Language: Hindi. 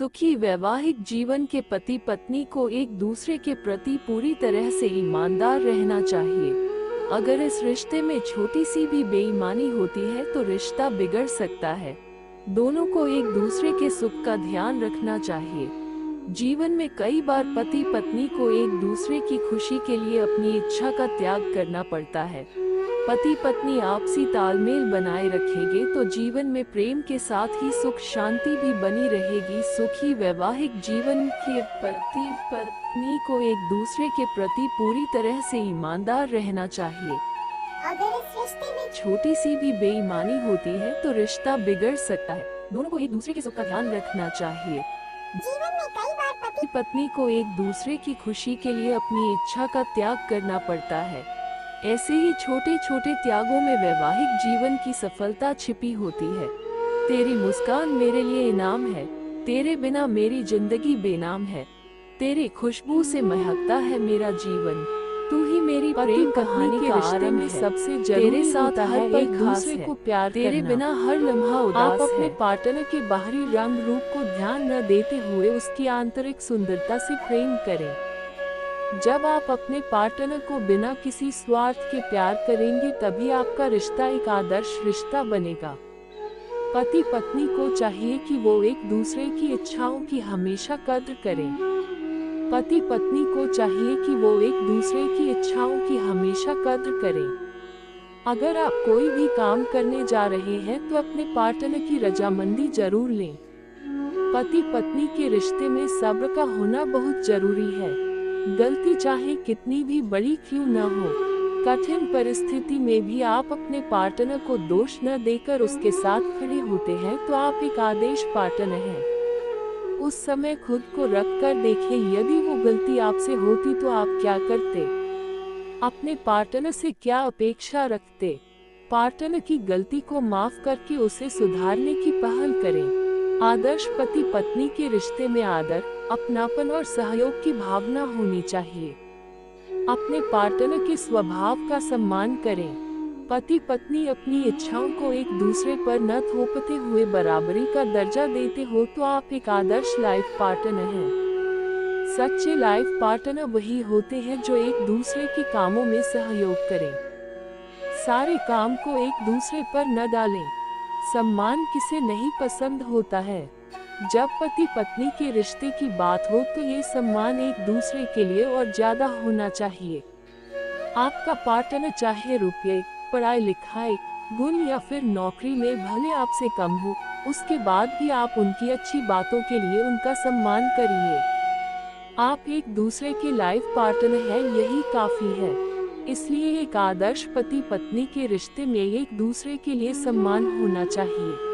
सुखी वैवाहिक जीवन के पति पत्नी को एक दूसरे के प्रति पूरी तरह से ईमानदार रहना चाहिए। अगर इस रिश्ते में छोटी सी भी बेईमानी होती है तो रिश्ता बिगड़ सकता है। दोनों को एक दूसरे के सुख का ध्यान रखना चाहिए। जीवन में कई बार पति पत्नी को एक दूसरे की खुशी के लिए अपनी इच्छा का त्याग करना पड़ता है। पति पत्नी आपसी तालमेल बनाए रखेंगे तो जीवन में प्रेम के साथ ही सुख शांति भी बनी रहेगी। सुखी वैवाहिक जीवन के पति पत्नी को एक दूसरे के प्रति पूरी तरह से ईमानदार रहना चाहिए। अगर इस रिश्ते में छोटी सी भी बेईमानी होती है तो रिश्ता बिगड़ सकता है। दोनों को एक दूसरे के सुख का ध्यान रखना चाहिए। जीवन में कई बार पति पत्नी को एक दूसरे की खुशी के लिए अपनी इच्छा का त्याग करना पड़ता है। ऐसे ही छोटे छोटे त्यागों में वैवाहिक जीवन की सफलता छिपी होती है। तेरी मुस्कान मेरे लिए इनाम है, तेरे बिना मेरी जिंदगी बेनाम है, तेरी खुशबू से महकता है मेरा जीवन, तू ही मेरी प्रेम कहानी का आरंभ है। सबसे तेरे साथ हर पल एक दूसरे को प्यार तेरे बिना हर लम्हा उदास है। आप अपने पार्टनर के बाहरी रंग रूप को ध्यान न देते हुए उसकी आंतरिक सुंदरता से प्रेम करें। जब आप अपने पार्टनर को बिना किसी स्वार्थ के प्यार करेंगे तभी आपका रिश्ता एक आदर्श रिश्ता बनेगा। पति पत्नी को चाहिए कि वो एक दूसरे की इच्छाओं की हमेशा कद्र करें। पति पत्नी को चाहिए कि वो एक दूसरे की इच्छाओं की हमेशा कद्र करें। अगर आप कोई भी काम करने जा रहे हैं तो अपने पार्टनर की रजामंदी जरूर लें। पति पत्नी के रिश्ते में सब्र का होना बहुत जरूरी है। गलती चाहे कितनी भी बड़ी क्यों न हो, कठिन परिस्थिति में भी आप अपने पार्टनर को दोष न देकर उसके साथ खड़े होते हैं तो आप एक आदर्श पार्टनर हैं। उस समय खुद को रख कर देखें, यदि वो गलती आपसे होती तो आप क्या करते? अपने पार्टनर से क्या अपेक्षा रखते? पार्टनर की गलती को माफ करके उसे सुधारने की पहल करें। आदर्श पति पत्नी के रिश्ते में आदर, अपनापन और सहयोग की भावना होनी चाहिए। अपने पार्टनर के स्वभाव का सम्मान करें। पति पत्नी अपनी इच्छाओं को एक दूसरे पर न थोपते हुए बराबरी का दर्जा देते हो तो आप एक आदर्श लाइफ पार्टनर हैं। सच्चे लाइफ पार्टनर वही होते हैं जो एक दूसरे के कामों में सहयोग करें। सारे काम को एक दूसरे पर न डालें। सम्मान किसे नहीं पसंद होता है। जब पति पत्नी के रिश्ते की बात हो तो ये सम्मान एक दूसरे के लिए और ज्यादा होना चाहिए। आपका पार्टनर चाहे रुपये, पढ़ाई लिखाई, गुण या फिर नौकरी में भले आपसे कम हो, उसके बाद भी आप उनकी अच्छी बातों के लिए उनका सम्मान करिए। आप एक दूसरे के लाइफ पार्टनर हैं, यही काफी है। इसलिए एक आदर्श पति पत्नी के रिश्ते में एक दूसरे के लिए सम्मान होना चाहिए।